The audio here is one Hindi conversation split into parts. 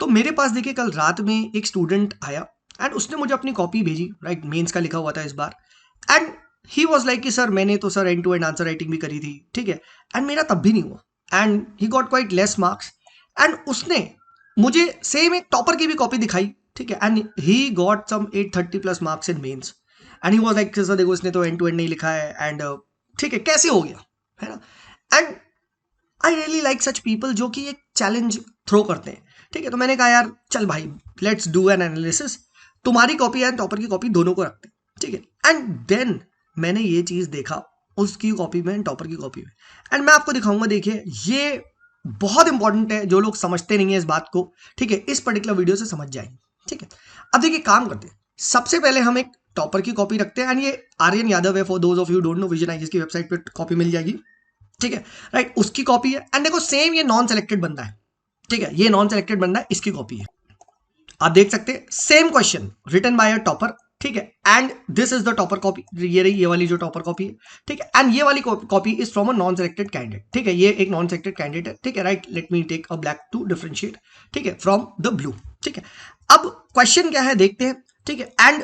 तो मेरे पास देखिए कल रात में एक स्टूडेंट आया एंड उसने मुझे अपनी कॉपी भेजी, राइट, मेंस का लिखा हुआ था इस बार। एंड ही वाज लाइक कि सर मैंने तो sir end to end answer writing भी करी थी, ठीक है, एंड मेरा तब भी नहीं हुआ and he got quite less marks. And उसने मुझे सेम एक टॉपर की भी कॉपी दिखाई, ठीक है, and he got some 830 plus marks in mains. And he was like sir देखो इसने तो एंड टू एंड नहीं लिखा है एंड ठीक है कैसे हो गया, है ना। And I really like such people जो कि एक चैलेंज थ्रो करते हैं, ठीक है। तो मैंने कहा यार चल भाई लेट्स डू एन एनालिसिस, तुम्हारी कॉपी एंड टॉपर की कॉपी दोनों को रखते हैं, ठीक है। एंड देन मैंने ये चीज देखा उसकी कॉपी में टॉपर की कॉपी में, एंड मैं आपको दिखाऊंगा। देखिए ये बहुत इंपॉर्टेंट है, जो लोग समझते नहीं है इस बात को, ठीक है, इस पर्टिकुलर वीडियो से समझ जाएंगे, ठीक है। अब देखिए काम करते हैं, सबसे पहले हम एक टॉपर की कॉपी रखते हैं एंड ये आर्यन यादव है, for those of you don't know vision IAS की वेबसाइट पे कॉपी मिल जाएगी, ठीक है, राइट, उसकी कॉपी है। एंड देखो सेम ये नॉन सेलेक्टेड बंदा है, ठीक है, ये नॉन सेलेक्टेड बंदा है, इसकी कॉपी है। आप देख सकते हैं same question written by a topper, ठीक है, and this is the topper copy, ये रही ये वाली जो टॉपर कॉपी है, ठीक है, एंड ये वाली copy is from a non selected candidate, ठीक है, ये एक नॉन सेलेक्टेड कैंडिडेट है, ठीक है, right. Let me take a black to differentiate, ठीक है, फ्रॉम द ब्लू, ठीक है। अब क्वेश्चन क्या है देखते हैं, ठीक है, एंड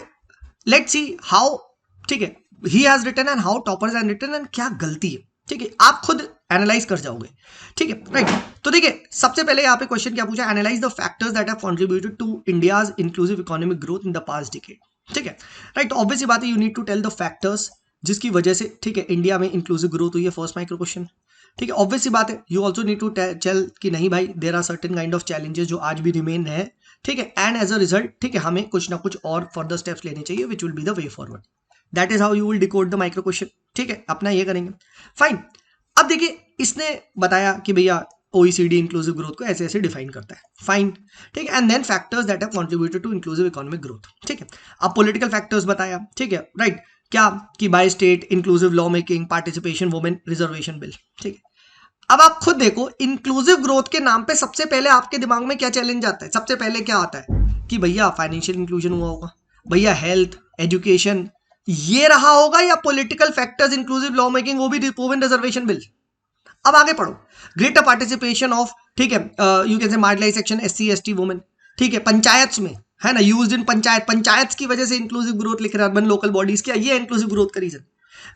लेट्स सी हाउ, ठीक है, he has written and how toppers have written and क्या गलती है, ठीक है, आप खुद एनालाइज कर जाओगे, ठीक है, राइट। तो देखिए सबसे पहले यहाँ पे क्वेश्चन क्या पूछा, analyze the factors that have contributed to India's inclusive economic growth in the past decade, ठीक है, राइट। तो ऑब्वियसली बात है, you need to tell the factors जिसकी वजह से, ठीक है, इंडिया में इंक्लूसिव ग्रोथ हुई है, फर्स्ट माइक्रो क्वेश्चन, ठीक है। ऑब्वियसली बात है, you also need to tell कि नहीं भाई there are certain kind of challenges जो आज भी रिमेन है, ठीक है, एंड एज अ रिजल्ट, ठीक है, हमें कुछ ना कुछ और फर्दर स्टेप्स लेने चाहिए which will be the way forward. That is how you will decode the micro question, ठीक है, अपना ये करेंगे, फाइन। अब देखिए इसने बताया कि भैया OECD इंक्लूसिव ग्रोथ को ऐसे ऐसे डिफाइन करता है, फाइन, ठीक है, and then factors that have contributed to inclusive economic growth, ठीक है। अब पॉलिटिकल फैक्टर्स बताया, ठीक है, राइट, क्या कि by state inclusive law making participation women reservation bill, ठीक है। अब आप खुद देखो इंक्लूसिव ग्रोथ के नाम पे सबसे पहले आपके दिमाग में क्या चैलेंज आता है, सबसे पहले क्या आता है कि भैया फाइनेंशियल इंक्लूजन हुआ होगा, भैया हेल्थ एजुकेशन ये रहा होगा, या political factors inclusive law making वो भी वुमेन रिजर्वेशन बिल। अब आगे पढ़ो, ग्रेटर पार्टिसिपेशन ऑफ, ठीक है, you can say marginalised section SC ST women, ठीक है, पंचायत में, है ना, यूज्ड इन पंचायत की वजह से इंक्लूसिव ग्रोथ लिख रहे हैं, अर्बन लोकल बॉडीज क्या ये इंक्लूसिव ग्रोथ का reason.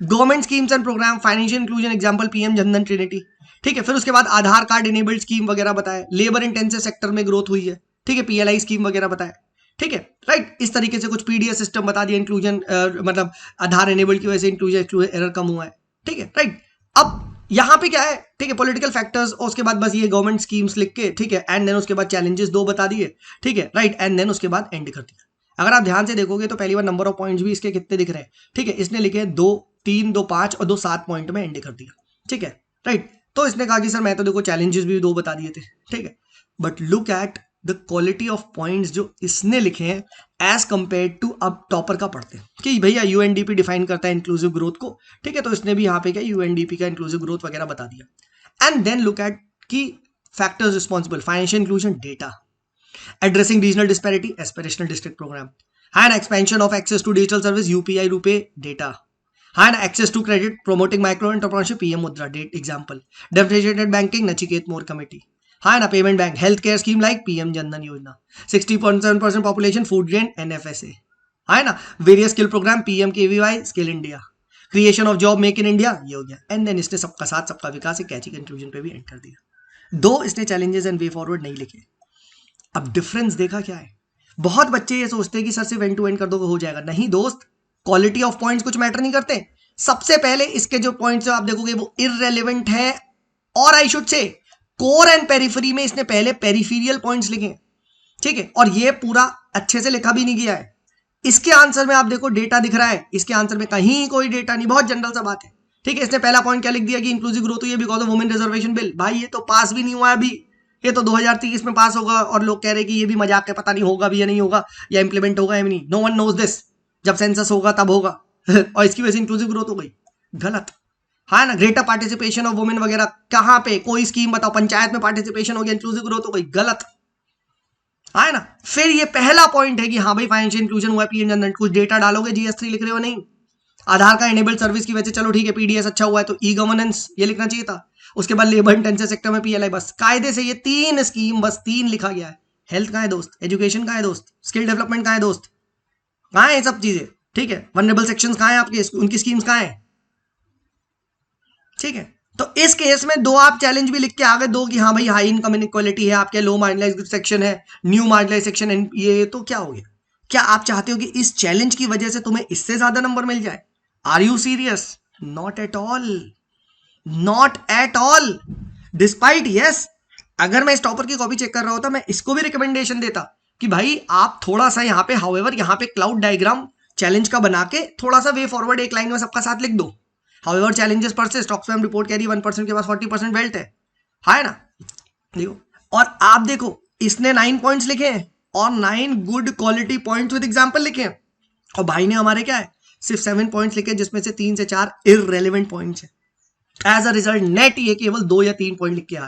Government schemes and program financial inclusion example PM Jan Dhan trinity, ठीक है। फिर उसके बाद आधार कार्ड इनेबल्ड स्कीम वगैरह बताया, लेबर इंटेंसिव सेक्टर में ग्रोथ हुई है, ठीक है, PLI स्कीम वगैरह बताया, ठीक है, राइट। इस तरीके से कुछ PDS सिस्टम बता दिया, इंक्लूजन मतलब आधार इनेबल्ड की वजह से इंक्लूजन एरर कम हुआ है, ठीक है, राइट। अब यहाँ पे क्या है, ठीक है, पॉलिटिकल फैक्टर्स और उसके बाद बस ये गवर्नमेंट स्कीम्स लिख के, ठीक है, एंड देन उसके बाद चैलेंजेस 2 बता दिए, ठीक है, राइट, एंड देन उसके बाद एंड कर दिया। अगर आप ध्यान से देखोगे तो पहली बार नंबर ऑफ पॉइंट्स भी इसके कितने दिख रहे हैं, ठीक है, इसने लिखे 2 3 2 5 और 2 7 पॉइंट में एंड कर दिया, ठीक है, राइट। तो इसने कहा कि सर मैं तो देखो चैलेंजेस भी 2 बता दिए थे, ठीक है, but look at the quality of points जो इसने लिखे हैं एज कंपेयर टू अब टॉपर का पढ़ते हैं कि भैया UNDP डिफाइन करता है इंक्लूसिव ग्रोथ को, ठीक है, तो इसने भी यहाँ पे क्या UNDP का इंक्लूसिव ग्रोथ वगैरह बता दिया। And then look at key factors responsible financial inclusion data, addressing regional disparity aspirational district programme, high expansion of access to digital service UPI RuPay data, high access to credit promoting micro entrepreneurship PM Mudra debt example, differentiated banking Nachiket Mor committee, हाँ ना, payment bank health care scheme like PM Jandhan Yojana, 60.7% population food grain NFSA, है ना, various skill programme PMKVY skill India, creation of job make in India, ये हो गया। एंड देन इसने सबका साथ सबका विकास एक कैची कंक्लूजन पे भी एंड कर दिया। 2 इसने चैलेंजेस एंड वे फॉरवर्ड नहीं लिखे। अब डिफरेंस देखा क्या है, बहुत बच्चे ये सोचते हैं कि सर सिर्फ एंड टू एंड कर दोगे हो जाएगा, नहीं दोस्त, क्वालिटी ऑफ पॉइंट्स कुछ मैटर नहीं करते। सबसे पहले इसके जो पॉइंट्स आप देखोगे वो इररेलेवेंट है, और I should say core and periphery में इसने पहले पेरिफेरियल पॉइंट्स लिखे, ठीक है, और ये पूरा अच्छे से लिखा भी नहीं गया है। इसके आंसर में आप देखो डेटा दिख रहा है, इसके आंसर में कहीं कोई डेटा नहीं, बहुत जनरल सा बात है, ठीक है। इसने पहला पॉइंट क्या लिख दिया कि इंक्लूसिव ग्रोथ हुई है because of women reservation bill. भाई ये तो पास भी नहीं हुआ है अभी, ये तो 2030 में पास होगा, और लोग कह रहे हैं कि ये भी मजाक है, पता नहीं होगा भी या नहीं होगा, या इंप्लीमेंट होगा या नहीं, नो वन नोज दिस, जब सेंसस होगा तब होगा और इसकी वजह से इंक्लूसिव ग्रोथ हो गई, गलत, हाँ ना। ग्रेटर पार्टिसिपेशन ऑफ वुमेन वगैरह कहां पे, कोई स्कीम बताओ, पंचायत में पार्टिसिपेशन हो गया, इंक्लूसिव ग्रोथ हो गई, गलत, है ना। फिर ये पहला पॉइंट है कि हाँ भाई फाइनेंशियल इंक्लूजन हुआ है, PM जनधन, कुछ डेटा डालोगे, GS3 लिख रहे हो नहीं, आधार का इनेबल्ड सर्विस की वजह से चलो ठीक है, PDS अच्छा हुआ है तो E-गवर्नेंस ये लिखना चाहिए था, उसके बाद लेबर इंटेंसिव सेक्टर में PLI, बस कायदे से ये 3 स्कीम बस 3 लिखा गया है, हेल्थ कहाँ है दोस्त, एजुकेशन कहाँ है दोस्त, स्किल डेवलपमेंट कहाँ है दोस्त, कहाँ है ये सब चीजें, ठीक है। वनरेबल सेक्शंस कहाँ है आपके, उनकी स्कीम्स कहाँ है, ठीक है। तो इस केस में दो आप चैलेंज भी लिख के आ गए, दो कि हाँ भाई हाई इनकम इनइक्वालिटी है आपके, लो मार्जिनलाइज्ड सेक्शन है, न्यू मार्जिनलाइज्ड सेक्शन, ये तो क्या हो गया। क्या आप चाहते हो कि इस चैलेंज की वजह से तुम्हें इससे ज्यादा नंबर मिल जाए? Are you serious? Not at all, not at all. Despite yes, अगर मैं इस टॉपर की कॉपी चेक कर रहा होता मैं इसको भी रिकमेंडेशन देता कि भाई आप थोड़ा सा यहाँ पे हाउएवर यहाँ पे क्लाउड डायग्राम चैलेंज का बना के थोड़ा सा वे फॉरवर्ड एक लाइन में सबका साथ लिख दो। हाउएवर चैलेंजेस पर से स्टॉक्स में हम रिपोर्ट कैरी 1% के पास 40% बेल्ट है ना। देखो, और आप देखो इसने 9 पॉइंट्स लिखे हैं और 9 good quality points with example लिखे हैं, और भाई ने हमारे क्या है सिर्फ 7 पॉइंट्स लिखे जिसमें से 3 से 4 इररेलेवेंट पॉइंट्स है। एज अ रिजल्ट नेट ये केवल 2 या 3 पॉइंट लिख के आ,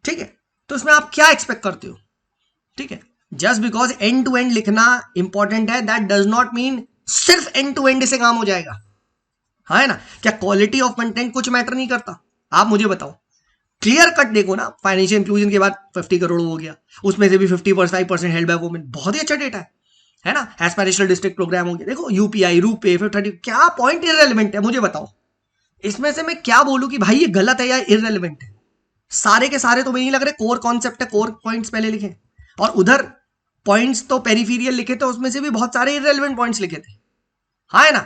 ठीक है। तो इसमें आप क्या एक्सपेक्ट करते हो, ठीक है। Just because end to end लिखना इंपॉर्टेंट है, दैट डज नॉट मीन सिर्फ एंड टू एंड से काम हो जाएगा, है ना। क्या क्वालिटी ऑफ कंटेंट कुछ मैटर नहीं करता? आप मुझे बताओ, क्लियर कट देखो ना, फाइनेंशियल इंक्लूजन के बाद 50 करोड़ हो गया, उसमें से भी 55% हेल्प बाय वुमेन, बहुत ही अच्छा डेटा है ना। एस्पिरेशनल डिस्ट्रिक्ट प्रोग्राम हो गया, देखो यूपीआई रूपे 30, क्या पॉइंट इररेलेवेंट है मुझे बताओ। इसमें से मैं क्या बोलूं कि भाई ये गलत है या इररेलेवेंट है? सारे के सारे तो मुझे नहीं लग रहे कोर कॉन्सेप्ट है, कोर पॉइंट्स पहले लिखे, और उधर पॉइंट्स तो पेरिफेरियल लिखे थे, उसमें से भी बहुत सारे इररेलेवेंट पॉइंट्स लिखे थे, हाँ है ना।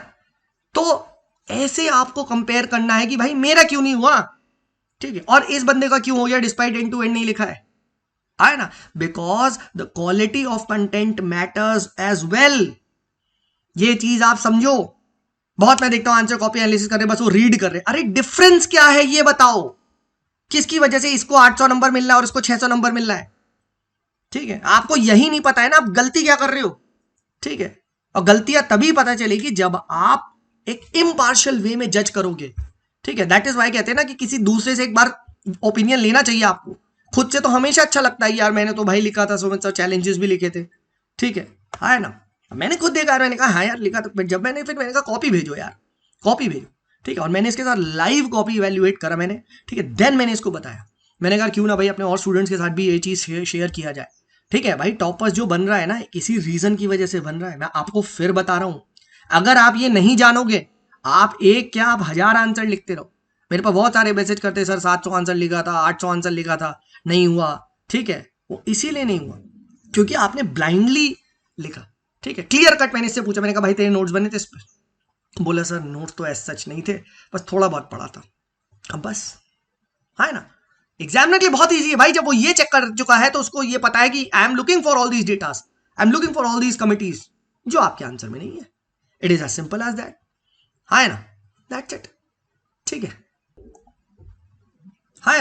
तो ऐसे आपको कंपेयर करना है कि भाई मेरा क्यों नहीं हुआ, ठीक है, और इस बंदे का क्यों हो गया डिस्पाइट एंड टू एंड नहीं लिखा है ना। Because the quality of content matters as well, ये चीज आप समझो। बहुत मैं देखता हूं आंसर कॉपी एनालिसिस कर रहे, बस वो रीड कर रहे, अरे डिफरेंस क्या है ये बताओ, किसकी वजह से इसको 800 नंबर मिल रहा है और इसको 600 नंबर मिल रहा है, ठीक है। आपको यही नहीं पता है ना आप गलती क्या कर रहे हो, ठीक है। और गलतियां तभी पता चलेगी जब आप एक इम्पार्शियल वे में जज करोगे, ठीक है। दैट इज वाई कहते हैं ना कि किसी दूसरे से एक बार ओपिनियन लेना चाहिए आपको, खुद से तो हमेशा अच्छा लगता है यार मैंने तो भाई लिखा था, सो चैलेंजेस भी लिखे थे, ठीक है ना। मैंने खुद देखा, मैंने कहा हाँ यार लिखा, तो जब मैंने फिर मैंने कहा कॉपी भेजो यार, कॉपी भेजो, ठीक है। और मैंने इसके साथ लाइव कॉपी इवेल्युएट करा मैंने, ठीक है। देन मैंने इसको बताया, मैंने कहा क्यों ना भाई अपने और स्टूडेंट्स के साथ भी ये चीज़ शेयर किया जाए, ठीक है। भाई टॉपर्स जो बन रहा है ना किसी रीजन की वजह से बन रहा है, मैं आपको फिर बता रहा हूं, अगर आप ये नहीं जानोगे, आप एक क्या आप 1000 आंसर लिखते रहो। मेरे पास बहुत सारे मैसेज करते सर 700 आंसर लिखा था, 800 आंसर लिखा था, नहीं हुआ, ठीक है। वो इसीलिए नहीं हुआ क्योंकि आपने ब्लाइंडली लिखा, ठीक है। क्लियर कट मैंने इससे पूछा, मैंने कहा भाई तेरे नोट्स बने थे इस पर? बोला सर नोट्स तो ऐसा सच नहीं थे, बस थोड़ा बहुत पढ़ा था, अब बस, है ना। एग्जामिनर के लिए बहुत ईजी है भाई, जब वो ये चेक कर चुका है तो उसको ये पता है कि I am looking for all these datas, I am looking for all these committees जो आपके आंसर में नहीं है। It is as simple as that, है ना। दैट्स इट, ठीक है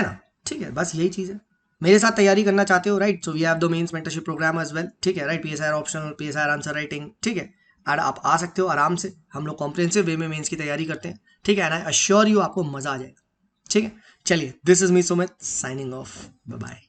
ना, ठीक है। बस यही चीज है। मेरे साथ तैयारी करना चाहते हो, right, so we have the mains mentorship program as well, ठीक है, right. PSR optional, PSR answer writing, ठीक है। और आप आ सकते हो आराम से, हम लोग कॉम्प्रिहेंसिव वे में मेंस की तैयारी करते हैं, ठीक है। एंड आई अश्योर यू आपको मजा आ जाएगा, ठीक है। चलिए, this is me Sumit signing off, bye bye.